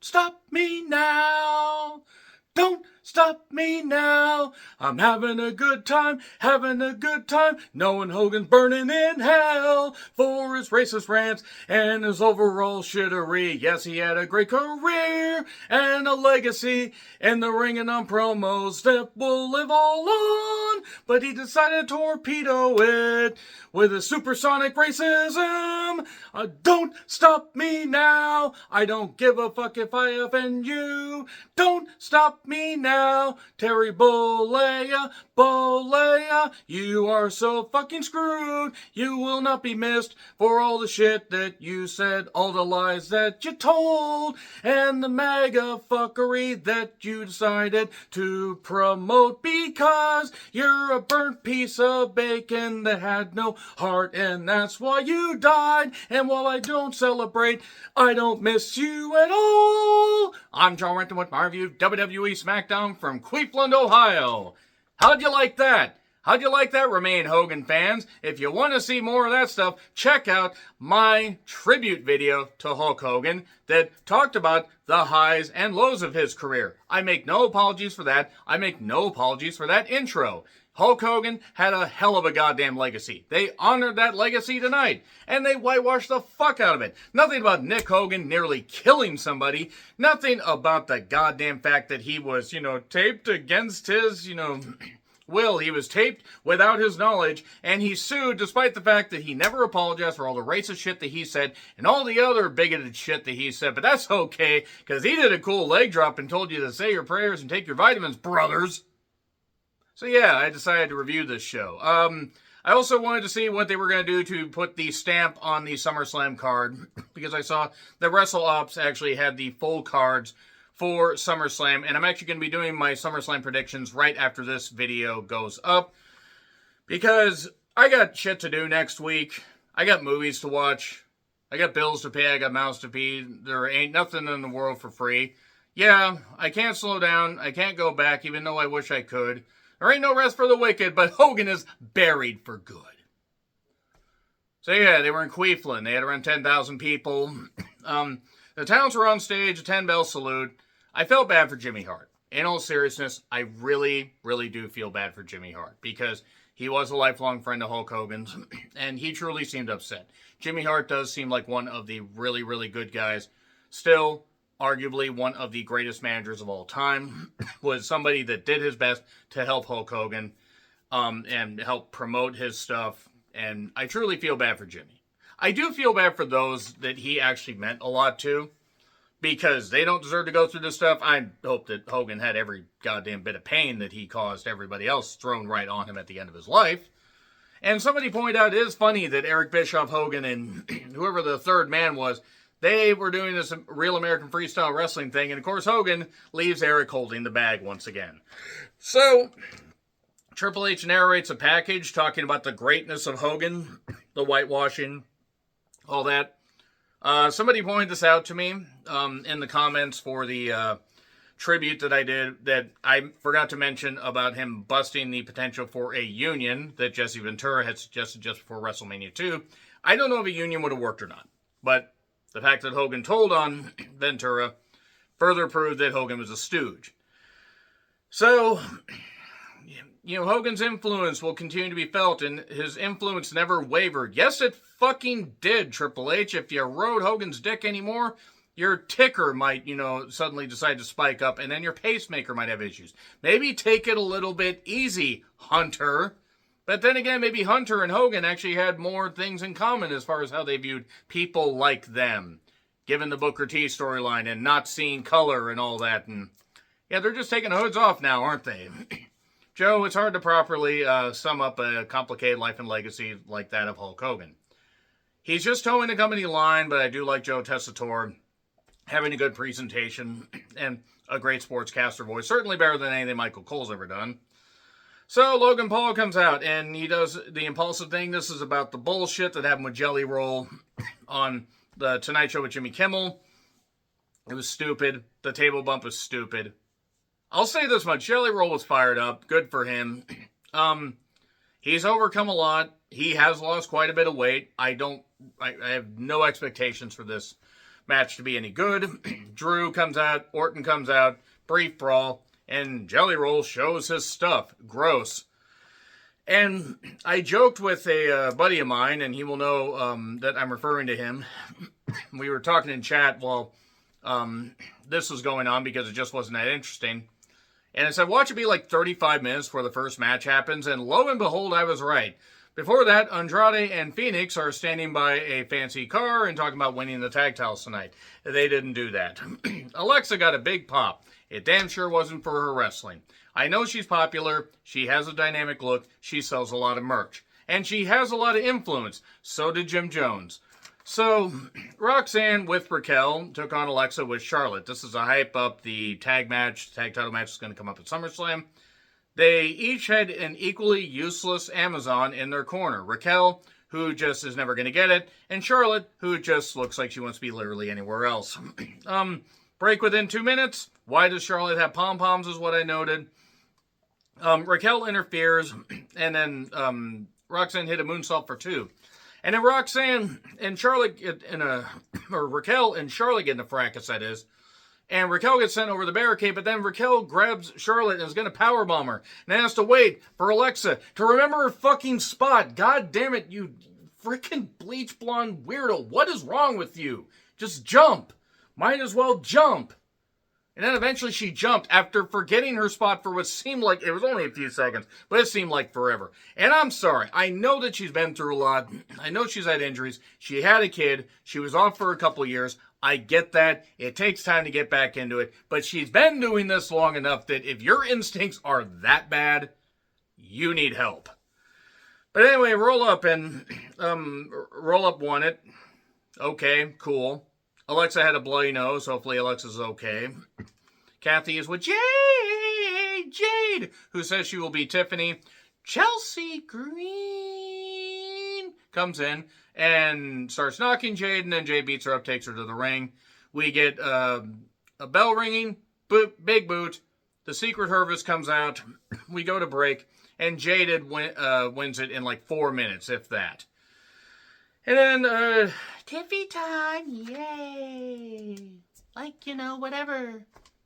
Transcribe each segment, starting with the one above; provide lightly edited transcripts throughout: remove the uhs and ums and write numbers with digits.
stop me now. Don't stop me now. I'm having a good time, knowing Hogan's burning in hell for his racist rants and his overall shittery. Yes, he had a great career and a legacy in the ring and on promos that will live all on, but he decided to torpedo it with his supersonic racism. Don't stop me now. I don't give a fuck if I offend you. Don't stop me now. Terry Bollea, you are so fucking screwed. You will not be missed for all the shit that you said, all the lies that you told, and the mega fuckery that you decided to promote because you're a burnt piece of bacon that had no heart, and that's why you died. And while I don't celebrate, I don't miss you at all. I'm John Renton with my review of WWE Smackdown from Cleveland, Ohio. How'd you like that? How'd you like that, Remain Hogan fans? If you want to see more of that stuff, check out my tribute video to Hulk Hogan that talked about the highs and lows of his career. I make no apologies for that. I make no apologies for that intro. Hulk Hogan had a hell of a goddamn legacy. They honored that legacy tonight, and they whitewashed the fuck out of it. Nothing about Nick Hogan nearly killing somebody. Nothing about the goddamn fact that he was, taped against his, will. He was taped without his knowledge, and he sued despite the fact that he never apologized for all the racist shit that he said and all the other bigoted shit that he said. But that's okay, because he did a cool leg drop and told you to say your prayers and take your vitamins, brothers. So yeah, I decided to review this show. I also wanted to see what they were going to do to put the stamp on the SummerSlam card, because I saw that WrestleOps actually had the full cards for SummerSlam, and I'm actually going to be doing my SummerSlam predictions right after this video goes up, because I got shit to do next week. I got movies to watch. I got bills to pay. I got mouths to feed. There ain't nothing in the world for free. Yeah, I can't slow down. I can't go back, even though I wish I could. There ain't no rest for the wicked, but Hogan is buried for good. So yeah, they were in Cleveland. They had around 10,000 people. The towns were on stage, a 10-bell salute. I felt bad for Jimmy Hart. In all seriousness, I really, really do feel bad for Jimmy Hart, because he was a lifelong friend of Hulk Hogan's, and he truly seemed upset. Jimmy Hart does seem like one of the really, really good guys. Still, arguably one of the greatest managers of all time, was somebody that did his best to help Hulk Hogan and help promote his stuff, and I truly feel bad for Jimmy. I do feel bad for those that he actually meant a lot to, because they don't deserve to go through this stuff. I hope that Hogan had every goddamn bit of pain that he caused everybody else thrown right on him at the end of his life. And somebody pointed out, it is funny that Eric Bischoff, Hogan, and whoever the third man was, they were doing this Real American Freestyle Wrestling thing, and of course Hogan leaves Eric holding the bag once again. So, Triple H narrates a package talking about the greatness of Hogan, the whitewashing, all that. Somebody pointed this out to me in the comments for the tribute that I did, that I forgot to mention about him busting the potential for a union that Jesse Ventura had suggested just before WrestleMania 2. I don't know if a union would have worked or not, but the fact that Hogan told on Ventura further proved that Hogan was a stooge. So, Hogan's influence will continue to be felt, and his influence never wavered. Yes, it fucking did, Triple H. If you rode Hogan's dick anymore, your ticker might, suddenly decide to spike up, and then your pacemaker might have issues. Maybe take it a little bit easy, Hunter. But then again, maybe Hunter and Hogan actually had more things in common as far as how they viewed people like them, given the Booker T storyline and not seeing color and all that. And yeah, they're just taking the hoods off now, aren't they? Joe, it's hard to properly sum up a complicated life and legacy like that of Hulk Hogan. He's just towing the company line, but I do like Joe Tessitore having a good presentation and a great sportscaster voice. Certainly better than anything Michael Cole's ever done. So Logan Paul comes out, and he does the impulsive thing. This is about the bullshit that happened with Jelly Roll on the Tonight Show with Jimmy Kimmel. It was stupid. The table bump was stupid. I'll say this much. Jelly Roll was fired up. Good for him. He's overcome a lot. He has lost quite a bit of weight. I have no expectations for this match to be any good. Drew comes out, Orton comes out, brief brawl, and Jelly Roll shows his stuff. Gross. And I joked with a buddy of mine, and he will know that I'm referring to him. We were talking in chat while this was going on because it just wasn't that interesting. And I said, watch it be like 35 minutes before the first match happens. And lo and behold, I was right. Before that, Andrade and Phoenix are standing by a fancy car and talking about winning the tag titles tonight. They didn't do that. Alexa got a big pop. It damn sure wasn't for her wrestling. I know she's popular. She has a dynamic look. She sells a lot of merch. And she has a lot of influence. So did Jim Jones. So, Roxanne with Raquel took on Alexa with Charlotte. This is a hype up. The tag match, tag title match is going to come up at SummerSlam. They each had an equally useless Amazon in their corner. Raquel, who just is never going to get it, and Charlotte, who just looks like she wants to be literally anywhere else. Break within 2 minutes. Why does Charlotte have pom-poms is what I noted. Raquel interferes, and then Roxanne hit a moonsault for 2. And then Roxanne and Charlotte get Raquel and Charlotte get in a fracas, that is. And Raquel gets sent over the barricade, but then Raquel grabs Charlotte and is going to powerbomb her. And has to wait for Alexa to remember her fucking spot. God damn it, you freaking bleach blonde weirdo. What is wrong with you? Just jump. Might as well jump. And then eventually she jumped after forgetting her spot for what seemed like, it was only a few seconds, but it seemed like forever. And I'm sorry. I know that she's been through a lot. I know she's had injuries. She had a kid. She was off for a couple of years. I get that. It takes time to get back into it. But she's been doing this long enough that if your instincts are that bad, you need help. But anyway, Roll Up won it. Okay, cool. Alexa had a bloody nose. Hopefully Alexa's okay. Kathy is with Jade, who says she will be Tiffany. Chelsea Green comes in and starts knocking Jade, and then Jade beats her up, takes her to the ring. We get a bell ringing, big boot. The Secret Harvest comes out. We go to break, and Jade wins it in like 4 minutes, if that. And then, Tiffy time, yay. Like, whatever.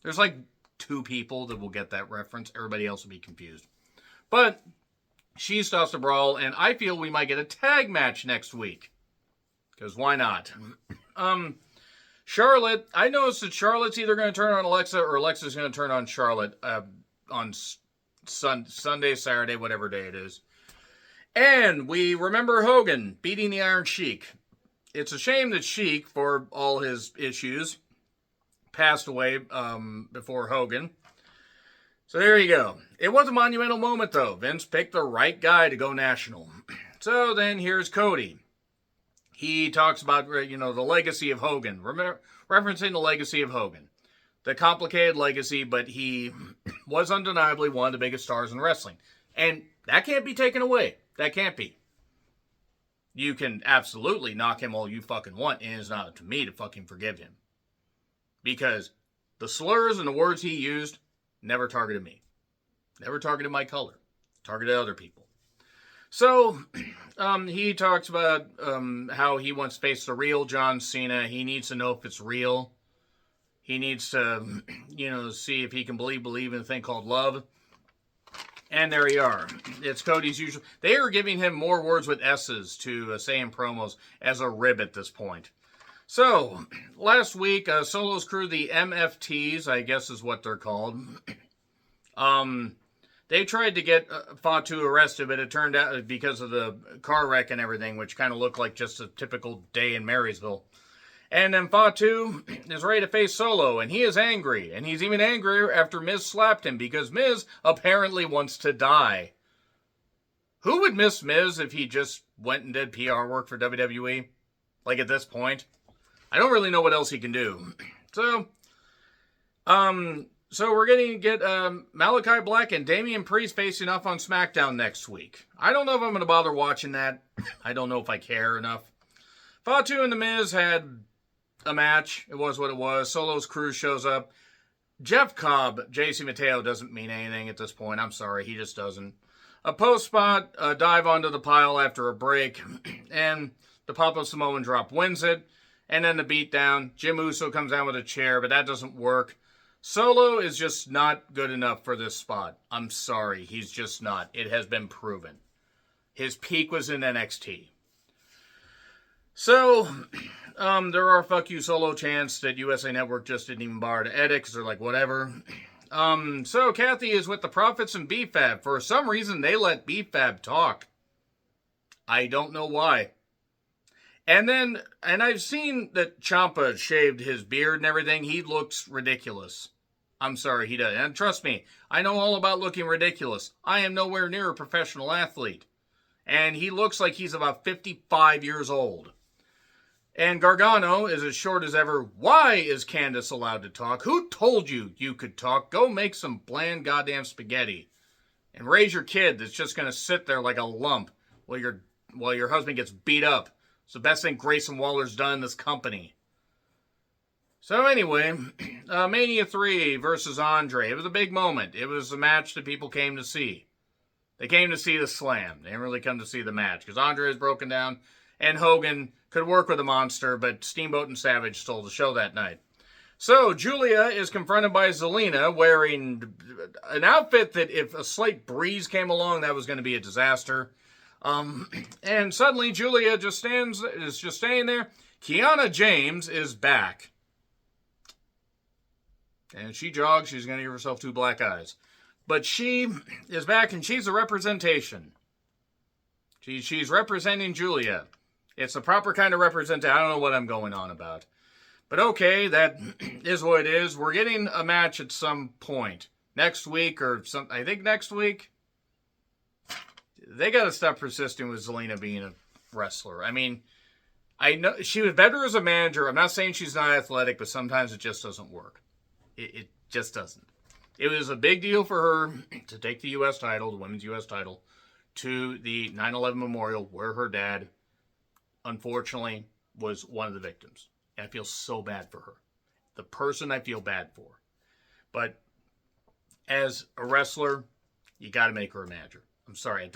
There's like 2 people that will get that reference. Everybody else will be confused. But she stops the brawl, and I feel we might get a tag match next week. Because why not? Charlotte, I noticed that Charlotte's either going to turn on Alexa or Alexa's going to turn on Charlotte on Sunday, Saturday, whatever day it is. And we remember Hogan beating the Iron Sheik. It's a shame that Sheik, for all his issues, passed away before Hogan. So there you go. It was a monumental moment, though. Vince picked the right guy to go national. So then here's Cody. He talks about, the legacy of Hogan. Referencing the legacy of Hogan. The complicated legacy, but he was undeniably one of the biggest stars in wrestling. And that can't be taken away. That can't be. You can absolutely knock him all you fucking want, and it's not up to me to fucking forgive him. Because the slurs and the words he used never targeted me. Never targeted my color. Targeted other people. So, he talks about how he wants to face the real John Cena. He needs to know if it's real. He needs to, see if he can believe in a thing called love. And there you are. It's Cody's usual. They are giving him more words with S's to say in promos as a rib at this point. So, last week, Solo's crew, the MFTs, I guess is what they're called. They tried to get Fatu arrested, but it turned out because of the car wreck and everything, which kind of looked like just a typical day in Marysville. And then Fatu is ready to face Solo, and he is angry. And he's even angrier after Miz slapped him, because Miz apparently wants to die. Who would miss Miz if he just went and did PR work for WWE? Like, at this point? I don't really know what else he can do. So we're going to get Malachi Black and Damian Priest facing off on Smackdown next week. I don't know if I'm going to bother watching that. I don't know if I care enough. Fatu and The Miz had a match. It was what it was. Solo's crew shows up. Jeff Cobb, JC Mateo doesn't mean anything at this point. I'm sorry, he just doesn't. A post spot, a dive onto the pile after a break, and the Papa Samoan drop wins it. And then the beatdown. Jim Uso comes down with a chair, but that doesn't work. Solo is just not good enough for this spot. I'm sorry, he's just not. It has been proven. His peak was in NXT. So, there are fuck you Solo chants that USA Network just didn't even bother to edit because they're like, whatever. So Kathy is with the Profits and B-Fab. For some reason, they let B-Fab talk. I don't know why. And I've seen that Ciampa shaved his beard and everything. He looks ridiculous. I'm sorry, he does. And trust me, I know all about looking ridiculous. I am nowhere near a professional athlete. And he looks like he's about 55 years old. And Gargano is as short as ever. Why is Candice allowed to talk? Who told you you could talk? Go make some bland goddamn spaghetti. And raise your kid that's just going to sit there like a lump while your husband gets beat up. It's the best thing Grayson Waller's done in this company. So anyway, Mania 3 versus Andre. It was a big moment. It was a match that people came to see. They came to see the slam. They didn't really come to see the match. Because Andre is broken down. And Hogan could work with a monster. But Steamboat and Savage stole the show that night. So Julia is confronted by Zelina wearing an outfit that if a slight breeze came along, that was going to be a disaster. And suddenly Julia is just standing there. Kiana James is back. And she jogs. She's going to give herself 2 black eyes. But she is back, and she's a representation. She's representing Julia. It's the proper kind of representation. I don't know what I'm going on about. But okay, that is what it is. We're getting a match at some point. Next week or something. I think next week. They got to stop persisting with Zelina being a wrestler. I mean, I know she was better as a manager. I'm not saying she's not athletic, but sometimes it just doesn't work. It just doesn't. It was a big deal for her to take the U.S. title, the women's U.S. title, to the 9/11 memorial where her dad, unfortunately, was one of the victims. And I feel so bad for her. The person I feel bad for. But as a wrestler, you got to make her a manager. I'm sorry.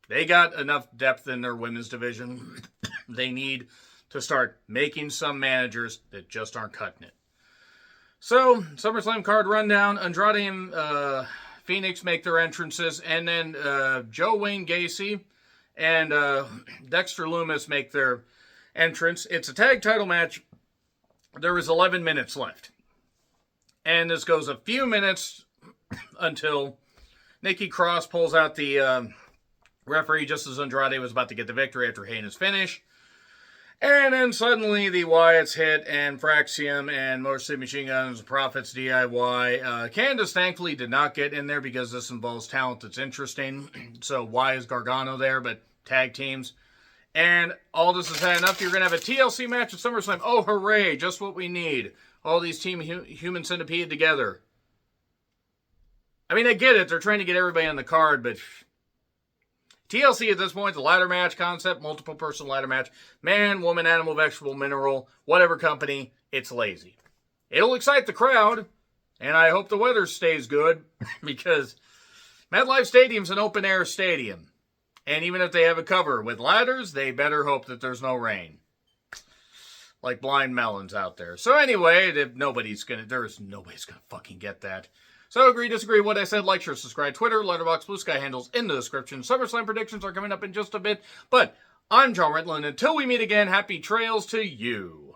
They got enough depth in their women's division. They need to start making some managers that just aren't cutting it. So, SummerSlam card rundown. Andrade and Phoenix make their entrances. And then Joe Wayne Gacy and Dexter Lumis make their entrance. It's a tag title match. There was 11 minutes left. And this goes a few minutes until Nikki Cross pulls out the referee just as Andrade was about to get the victory after Haynes' finish. And then suddenly the Wyatts hit, and Fraxium and Motor City Machine Guns, Profits DIY. Candice thankfully did not get in there because this involves talent that's interesting. So why is Gargano there? But tag teams. And all this has had enough. You're going to have a TLC match at SummerSlam. Oh, hooray. Just what we need. All these Team Human Centipede together. I mean, I get it. They're trying to get everybody on the card, but TLC at this point, the ladder match concept, multiple person ladder match, man, woman, animal, vegetable, mineral, whatever company, it's lazy. It'll excite the crowd, and I hope the weather stays good because MetLife Stadium's an open air stadium. And even if they have a cover with ladders, they better hope that there's no rain. Like blind melons out there. So anyway, there's nobody's gonna fucking get that. So agree, disagree, what I said, like, share, subscribe, Twitter, Letterboxd, Blue Sky handles in the description. SummerSlam predictions are coming up in just a bit. But I'm John Rittland. Until we meet again, happy trails to you.